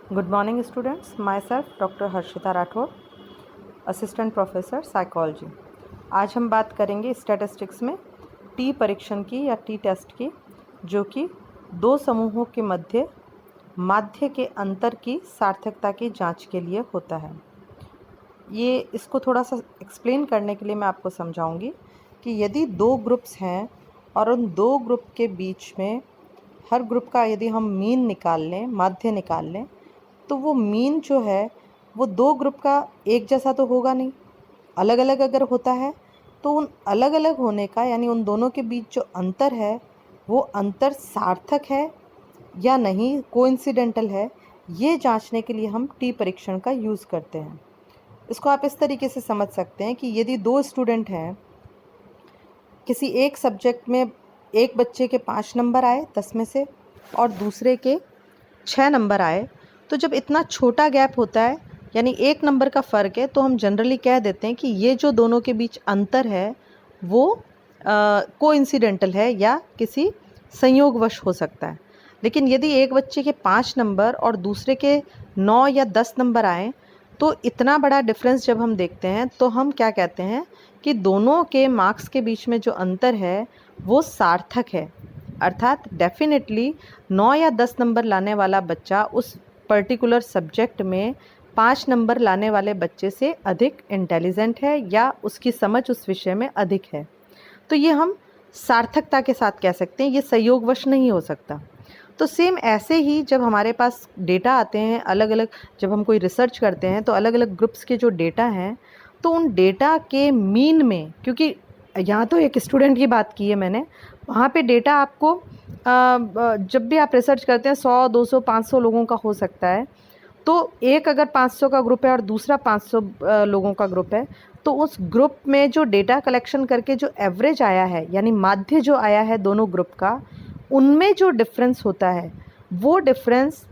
Good morning students, myself Dr. Harshita Rathore, assistant professor psychology. आज हम बात करेंगे स्टैटिस्टिक्स में टी परीक्षण की या टी टेस्ट की, जो कि दो समूहों के मध्य माध्य के अंतर की सार्थकता की जांच के लिए होता है। ये इसको थोड़ा सा एक्सप्लेन करने के लिए मैं आपको समझाऊंगी कि यदि दो ग्रुप्स हैं और उन दो ग्रुप के बीच में हर ग्रुप का यदि हम मीन निकाल लें, माध्य निकाल लें, तो वो मीन जो है वो दो ग्रुप का एक जैसा तो होगा नहीं, अलग अलग अगर होता है तो उन अलग अलग होने का यानी उन दोनों के बीच जो अंतर है वो अंतर सार्थक है या नहीं, कोइंसिडेंटल है, ये जांचने के लिए हम टी परीक्षण का यूज़ करते हैं। इसको आप इस तरीके से समझ सकते हैं कि यदि दो स्टूडेंट हैं, किसी एक सब्जेक्ट में एक बच्चे के 5 नंबर आए 10 में से और दूसरे के 6 नंबर आए, तो जब इतना छोटा गैप होता है यानी 1 नंबर का फ़र्क है, तो हम जनरली कह देते हैं कि ये जो दोनों के बीच अंतर है वो कोइंसिडेंटल है या किसी संयोगवश हो सकता है। लेकिन यदि एक बच्चे के 5 नंबर और दूसरे के 9 या 10 नंबर आए, तो इतना बड़ा डिफरेंस जब हम देखते हैं तो हम क्या कहते हैं कि दोनों के मार्क्स के बीच में जो अंतर है वो सार्थक है। अर्थात डेफिनेटली 9 या 10 नंबर लाने वाला बच्चा उस पर्टिकुलर सब्जेक्ट में 5 नंबर लाने वाले बच्चे से अधिक इंटेलिजेंट है या उसकी समझ उस विषय में अधिक है। तो ये हम सार्थकता के साथ कह सकते हैं, ये संयोगवश नहीं हो सकता। तो सेम ऐसे ही जब हमारे पास डेटा आते हैं अलग अलग, जब हम कोई रिसर्च करते हैं तो अलग अलग ग्रुप्स के जो डेटा हैं, तो उन डेटा के मीन में, क्योंकि यहाँ तो एक स्टूडेंट की बात की है मैंने, वहाँ पे डेटा आपको जब भी आप रिसर्च करते हैं 100, 200, 500 लोगों का हो सकता है। तो एक अगर 500 का ग्रुप है और दूसरा 500 लोगों का ग्रुप है, तो उस ग्रुप में जो डेटा कलेक्शन करके जो एवरेज आया है यानी माध्य जो आया है दोनों ग्रुप का, उनमें जो डिफरेंस होता है वो डिफरेंस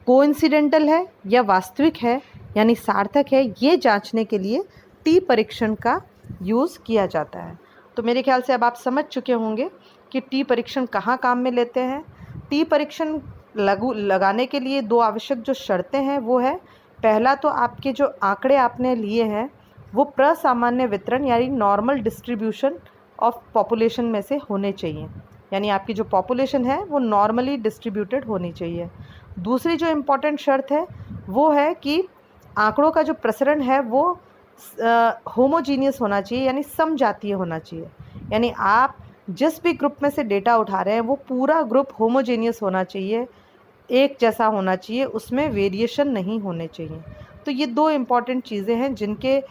कोइंसिडेंटल है या वास्तविक है यानी सार्थक है, ये जांचने के लिए टी परीक्षण का यूज़ किया जाता है। तो मेरे ख्याल से अब आप समझ चुके होंगे कि टी परीक्षण कहाँ काम में लेते हैं। टी परीक्षण लगाने के लिए दो आवश्यक जो शर्तें हैं वो है, पहला तो आपके जो आंकड़े आपने लिए हैं वो प्रसामान्य वितरण यानी नॉर्मल डिस्ट्रीब्यूशन ऑफ पॉपुलेशन में से होने चाहिए, यानी आपकी जो पॉपुलेशन है वो नॉर्मली डिस्ट्रीब्यूटेड होनी चाहिए। दूसरी जो इम्पॉर्टेंट शर्त है वो है कि आंकड़ों का जो प्रसरण है वो होमोजीनियस होना चाहिए यानी समजातीय होना चाहिए, यानी आप जिस भी ग्रुप में से डेटा उठा रहे हैं वो पूरा ग्रुप होमोजीनियस होना चाहिए, एक जैसा होना चाहिए, उसमें वेरिएशन नहीं होने चाहिए। तो ये दो इम्पॉर्टेंट चीज़ें हैं जिनके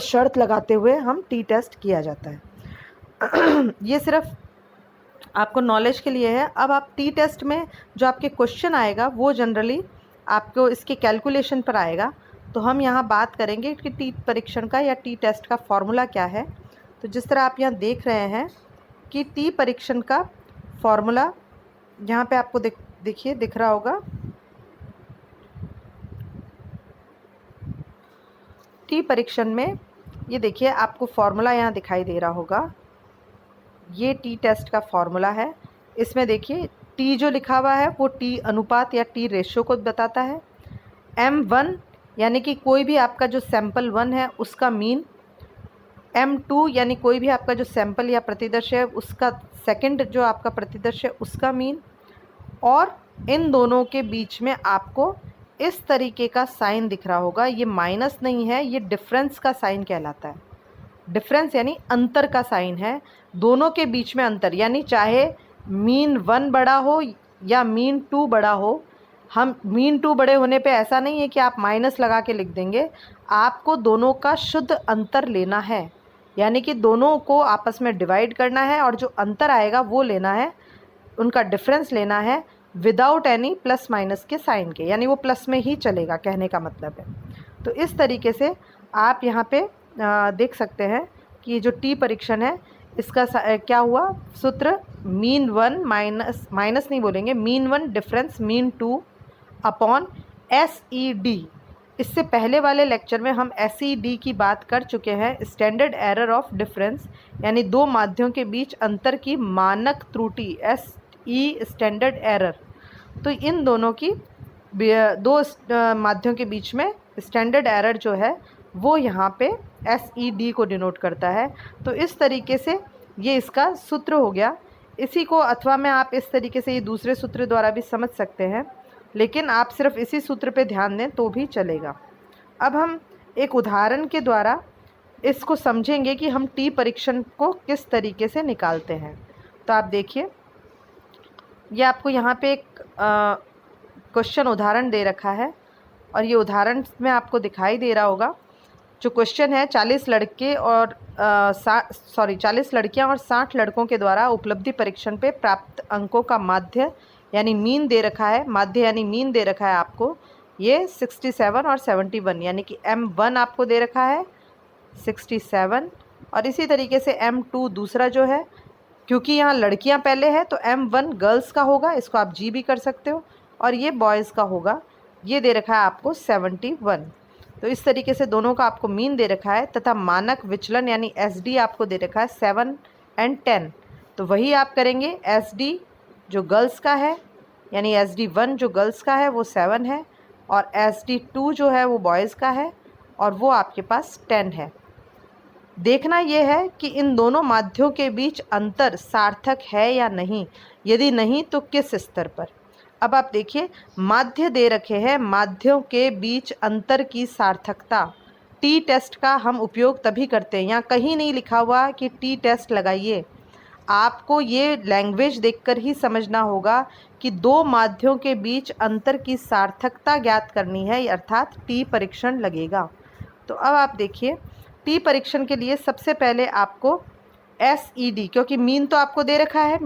शर्त लगाते हुए हम टी टेस्ट किया जाता है। ये सिर्फ आपको नॉलेज के लिए है। अब आप टी टेस्ट में जो आपके क्वेश्चन आएगा वो जनरली आपको इसके कैलकुलेशन पर आएगा। तो हम यहाँ बात करेंगे कि टी परीक्षण का या टी टेस्ट का फॉर्मूला क्या है। तो जिस तरह आप यहाँ देख रहे हैं कि टी परीक्षण का फॉर्मूला यहाँ पे आपको देखिए दिख रहा होगा। टी परीक्षण में ये देखिए आपको फॉर्मूला यहाँ दिखाई दे रहा होगा, ये टी टेस्ट का फॉर्मूला है। इसमें देखिए टी जो लिखा हुआ है वो टी अनुपात या टी रेशियो को बताता है। M1 यानी कि कोई भी आपका जो सैंपल 1 है उसका मीन, M2 यानी कोई भी आपका जो सैंपल या प्रतिदर्श है उसका सेकंड जो आपका प्रतिदर्श है उसका मीन, और इन दोनों के बीच में आपको इस तरीके का साइन दिख रहा होगा। ये माइनस नहीं है, ये डिफरेंस का साइन कहलाता है। डिफरेंस यानी अंतर का साइन है, दोनों के बीच में अंतर, यानी चाहे मीन 1 बड़ा हो या मीन 2 बड़ा हो, हम मीन 2 बड़े होने पे ऐसा नहीं है कि आप माइनस लगा के लिख देंगे, आपको दोनों का शुद्ध अंतर लेना है, यानी कि दोनों को आपस में डिवाइड करना है और जो अंतर आएगा वो लेना है, उनका डिफरेंस लेना है विदाउट एनी प्लस माइनस के साइन के, यानी वो प्लस में ही चलेगा, कहने का मतलब है। तो इस तरीके से आप यहाँ पे देख सकते हैं कि ये जो टी परीक्षण है इसका क्या हुआ सूत्र, मीन 1 माइनस नहीं बोलेंगे, mean 1 difference mean 2 upon SED। इससे पहले वाले लेक्चर में हम SED की बात कर चुके हैं, स्टैंडर्ड एरर ऑफ डिफरेंस, यानी दो माध्यों के बीच अंतर की मानक त्रुटि, SE स्टैंडर्ड एरर। तो इन दोनों की दो माध्ययों के बीच में स्टैंडर्ड एरर जो है वो यहाँ पे SED को डिनोट करता है। तो इस तरीके से ये इसका सूत्र हो गया। इसी को अथवा में आप इस तरीके से ये दूसरे सूत्र द्वारा भी समझ सकते हैं, लेकिन आप सिर्फ इसी सूत्र पे ध्यान दें तो भी चलेगा। अब हम एक उदाहरण के द्वारा इसको समझेंगे कि हम टी परीक्षण को किस तरीके से निकालते हैं। तो आप देखिए, ये आपको यहाँ पे एक क्वेश्चन उदाहरण दे रखा है और ये उदाहरण में आपको दिखाई दे रहा होगा। जो क्वेश्चन है 40 लड़के और 40 लड़कियां और 60 लड़कों के द्वारा उपलब्धि परीक्षण पे प्राप्त अंकों का माध्य यानी मीन दे रखा है। माध्य यानी मीन दे रखा है आपको ये 67 और 71, यानी कि M1 आपको दे रखा है 67 और इसी तरीके से M2 दूसरा जो है, क्योंकि यहाँ लड़कियाँ पहले है तो M1 गर्ल्स का होगा, इसको आप जी भी कर सकते हो, और ये बॉयज़ का होगा, ये दे रखा है आपको 71। तो इस तरीके से दोनों का आपको मीन दे रखा है तथा मानक विचलन यानी SD आपको दे रखा है 7 और 10। तो वही आप करेंगे, SD जो गर्ल्स का है यानी SD1 जो गर्ल्स का है वो 7 है और SD2 जो है वो बॉयज़ का है और वो आपके पास 10 है। देखना यह है कि इन दोनों माध्यों के बीच अंतर सार्थक है या नहीं, यदि नहीं तो किस स्तर पर। अब आप देखिए, माध्य दे रखे हैं, माध्यों के बीच अंतर की सार्थकता टी टेस्ट का हम उपयोग तभी करते हैं। यहाँ कहीं नहीं लिखा हुआ कि टी टेस्ट लगाइए, आपको ये लैंग्वेज देखकर ही समझना होगा कि दो माध्यों के बीच अंतर की सार्थकता ज्ञात करनी है, अर्थात टी परीक्षण लगेगा। तो अब आप देखिए, टी परीक्षण के लिए सबसे पहले आपको SED, क्योंकि मीन तो आपको दे रखा है,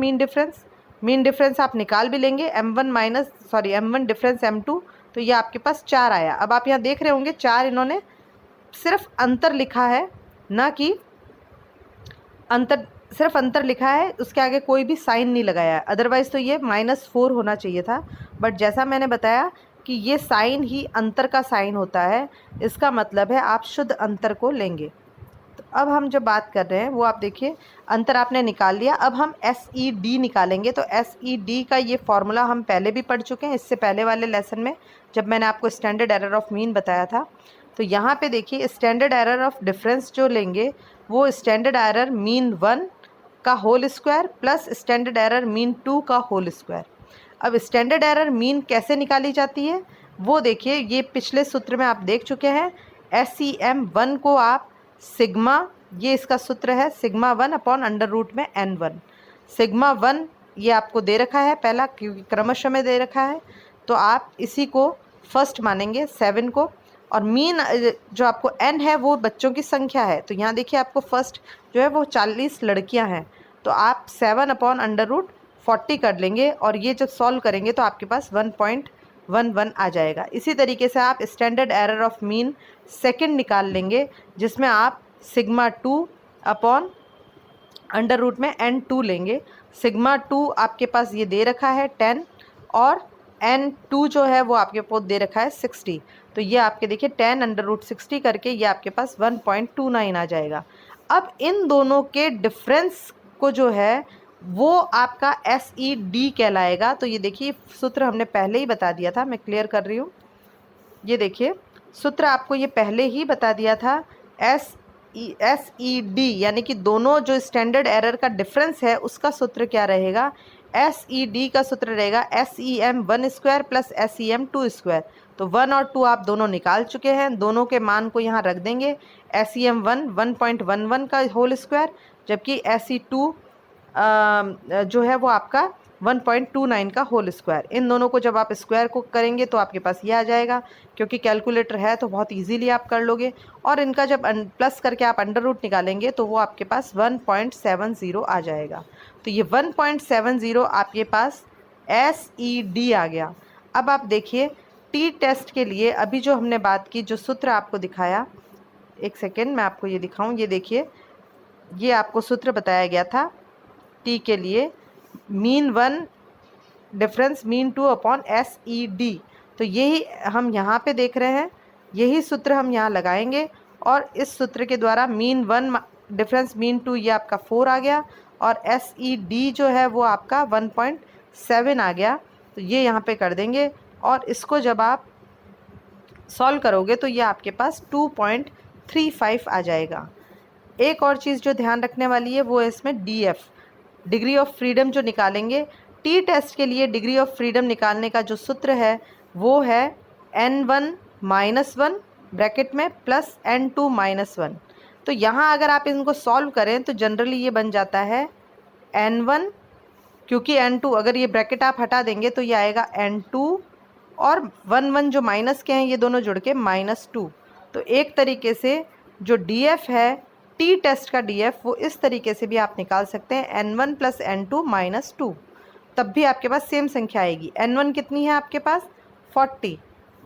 मीन डिफरेंस आप निकाल भी लेंगे, M1 डिफरेंस M2, तो ये आपके पास 4 आया। अब आप यहाँ देख रहे होंगे 4 इन्होंने सिर्फ अंतर लिखा है, ना कि सिर्फ अंतर लिखा है, उसके आगे कोई भी साइन नहीं लगाया है। अदरवाइज़ तो ये -4 होना चाहिए था, बट जैसा मैंने बताया कि ये साइन ही अंतर का साइन होता है, इसका मतलब है आप शुद्ध अंतर को लेंगे। तो अब हम जो बात कर रहे हैं वो आप देखिए, अंतर आपने निकाल लिया। अब हम SED निकालेंगे। तो SED का ये फॉर्मूला हम पहले भी पढ़ चुके हैं, इससे पहले वाले लेसन में जब मैंने आपको स्टैंडर्ड एरर ऑफ मीन बताया था। तो यहाँ पे देखिए, स्टैंडर्ड एरर ऑफ डिफरेंस जो लेंगे वो स्टैंडर्ड एरर मीन 1 का whole square plus standard error mean 2 का होल स्क्वायर। अब स्टैंडर्ड एरर मीन कैसे निकाली जाती है वो देखिए, ये पिछले सूत्र में आप देख चुके हैं। SEM1 को आप सिग्मा, ये इसका सूत्र है सिग्मा 1 अपॉन अंडर रूट में N1। सिग्मा 1 ये आपको दे रखा है पहला, क्योंकि क्रमशः में दे रखा है, तो आप इसी को फर्स्ट मानेंगे 7 को। और मीन जो आपको N है वो बच्चों की संख्या है, तो यहाँ देखिए आपको फर्स्ट जो है वो 40 लड़कियाँ हैं, तो आप 7 अपॉन अंडर रूट 40 कर लेंगे और ये जब सॉल्व करेंगे तो आपके पास 1.11 आ जाएगा। इसी तरीके से आप standard error of mean second निकाल लेंगे, जिसमें आप सिग्मा 2 अपॉन अंडर रूट में N2 लेंगे। सिग्मा 2 आपके पास ये दे रखा है 10 और N2 जो है वो आपके पास दे रखा है 60। तो ये आपके देखिए 10 अंडर रूट 60 करके ये आपके पास 1.29 आ जाएगा। अब इन दोनों के डिफरेंस को जो है वो आपका SED कहलाएगा। तो ये देखिए, सूत्र हमने पहले ही बता दिया था, मैं क्लियर कर रही हूँ। ये देखिए, सूत्र आपको ये पहले ही बता दिया था। SED यानी कि दोनों जो स्टैंडर्ड एरर का डिफरेंस है उसका सूत्र क्या रहेगा, SED का सूत्र रहेगा SEM1 square plus SEM2 square. तो 1 और 2 आप दोनों निकाल चुके हैं, दोनों के मान को यहाँ रख देंगे। SEM1 1.11 का होल स्क्वायर, जबकि SE2 जो है वो आपका 1.29 का होल स्क्वायर। इन दोनों को जब आप स्क्वायर को करेंगे तो आपके पास ये आ जाएगा, क्योंकि कैलकुलेटर है तो बहुत इजीली आप कर लोगे। और इनका जब प्लस करके आप अंडर रूट निकालेंगे तो वो आपके पास 1.70 आ जाएगा। तो ये 1.70 आपके पास SED आ गया। अब आप देखिए, टी टेस्ट के लिए अभी जो हमने बात की, जो सूत्र आपको दिखाया, एक सेकेंड मैं आपको ये दिखाऊं। ये देखिए, ये आपको सूत्र बताया गया था टी के लिए, mean 1 difference mean 2 upon SED। तो यही हम यहाँ पे देख रहे हैं, यही सूत्र हम यहाँ लगाएंगे और इस सूत्र के द्वारा मीन 1 डिफरेंस मीन 2 ये आपका 4 आ गया और SED जो है वो आपका 1.7 आ गया। तो ये यहाँ पे कर देंगे और इसको जब आप सॉल्व करोगे तो ये आपके पास 2.35 आ जाएगा। एक और चीज़ जो ध्यान रखने वाली है वो है इसमें DF, डिग्री ऑफ फ्रीडम जो निकालेंगे। टी टेस्ट के लिए डिग्री ऑफ फ्रीडम निकालने का जो सूत्र है वो है N1 - 1 ब्रैकेट में प्लस N2 - 1। तो यहाँ अगर आप इनको सॉल्व करें तो जनरली ये बन जाता है N1, क्योंकि N2 अगर ये ब्रैकेट आप हटा देंगे तो ये आएगा N2 और 1 जो माइनस के हैं ये दोनों जुड़ के -2। तो एक तरीके से जो DF है टी टेस्ट का DF वो इस तरीके से भी आप निकाल सकते हैं N1 + N2 - 2, तब भी आपके पास सेम संख्या आएगी। N1 कितनी है आपके पास 40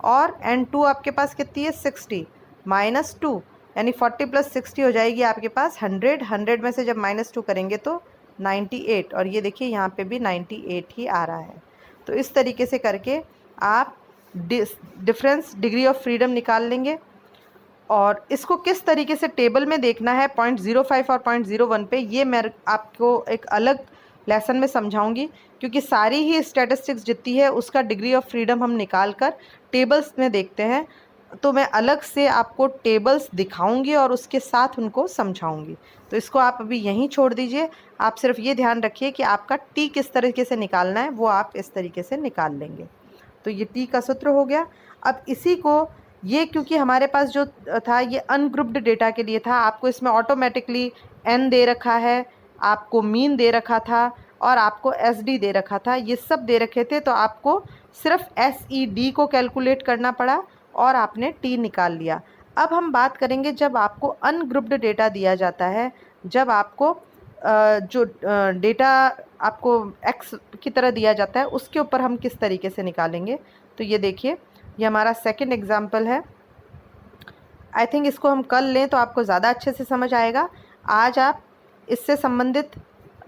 और N2 आपके पास कितनी है 60 -2, यानी 40 + 60 हो जाएगी आपके पास 100। 100 में से जब -2 करेंगे तो 98, और ये देखिए यहाँ पे भी 98 ही आ रहा है। तो इस तरीके से करके आप डिफरेंस डिग्री ऑफ फ्रीडम निकाल लेंगे। और इसको किस तरीके से टेबल में देखना है 0.05 और 0.01 पे, ये मैं आपको एक अलग लेसन में समझाऊंगी, क्योंकि सारी ही स्टैटिस्टिक्स जितनी है उसका डिग्री ऑफ फ्रीडम हम निकाल कर टेबल्स में देखते हैं। तो मैं अलग से आपको टेबल्स दिखाऊंगी और उसके साथ उनको समझाऊंगी। तो इसको आप अभी यहीं छोड़ दीजिए। आप सिर्फ ये ध्यान रखिए कि आपका टी किस तरीके से निकालना है वो आप इस तरीके से निकाल लेंगे। तो ये टी का सूत्र हो गया। अब इसी को ये क्योंकि हमारे पास जो था ये अनग्रुप्ड डेटा के लिए था, आपको इसमें ऑटोमेटिकली n दे रखा है, आपको मीन दे रखा था और आपको SD दे रखा था, ये सब दे रखे थे। तो आपको सिर्फ SED को कैलकुलेट करना पड़ा और आपने t निकाल लिया। अब हम बात करेंगे जब आपको अनग्रुप्ड डेटा दिया जाता है, जब आपको जो डेटा आपको x की तरह दिया जाता है उसके ऊपर हम किस तरीके से निकालेंगे। तो ये देखिए, ये हमारा सेकंड एग्जाम्पल है। आई थिंक इसको हम कल लें तो आपको ज़्यादा अच्छे से समझ आएगा। आज आप इससे संबंधित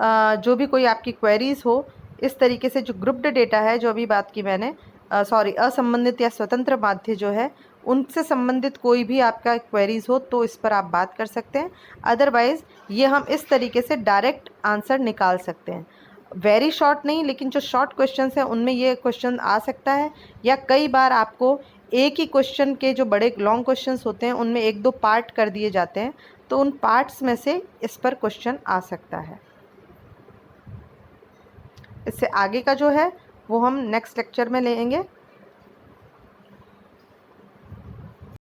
जो भी कोई आपकी क्वेरीज़ हो, इस तरीके से जो ग्रुप्ड डेटा है जो अभी बात की मैंने, असंबंधित या स्वतंत्र माध्य जो है उनसे संबंधित कोई भी आपका क्वेरीज़ हो तो इस पर आप बात कर सकते हैं। अदरवाइज़ ये हम इस तरीके से डायरेक्ट आंसर निकाल सकते हैं। वेरी शॉर्ट नहीं, लेकिन जो शॉर्ट क्वेश्चंस हैं उनमें ये क्वेश्चन आ सकता है, या कई बार आपको एक ही क्वेश्चन के जो बड़े लॉन्ग क्वेश्चंस होते हैं उनमें 1-2 पार्ट कर दिए जाते हैं, तो उन पार्ट्स में से इस पर क्वेश्चन आ सकता है। इससे आगे का जो है वो हम नेक्स्ट लेक्चर में लेंगे।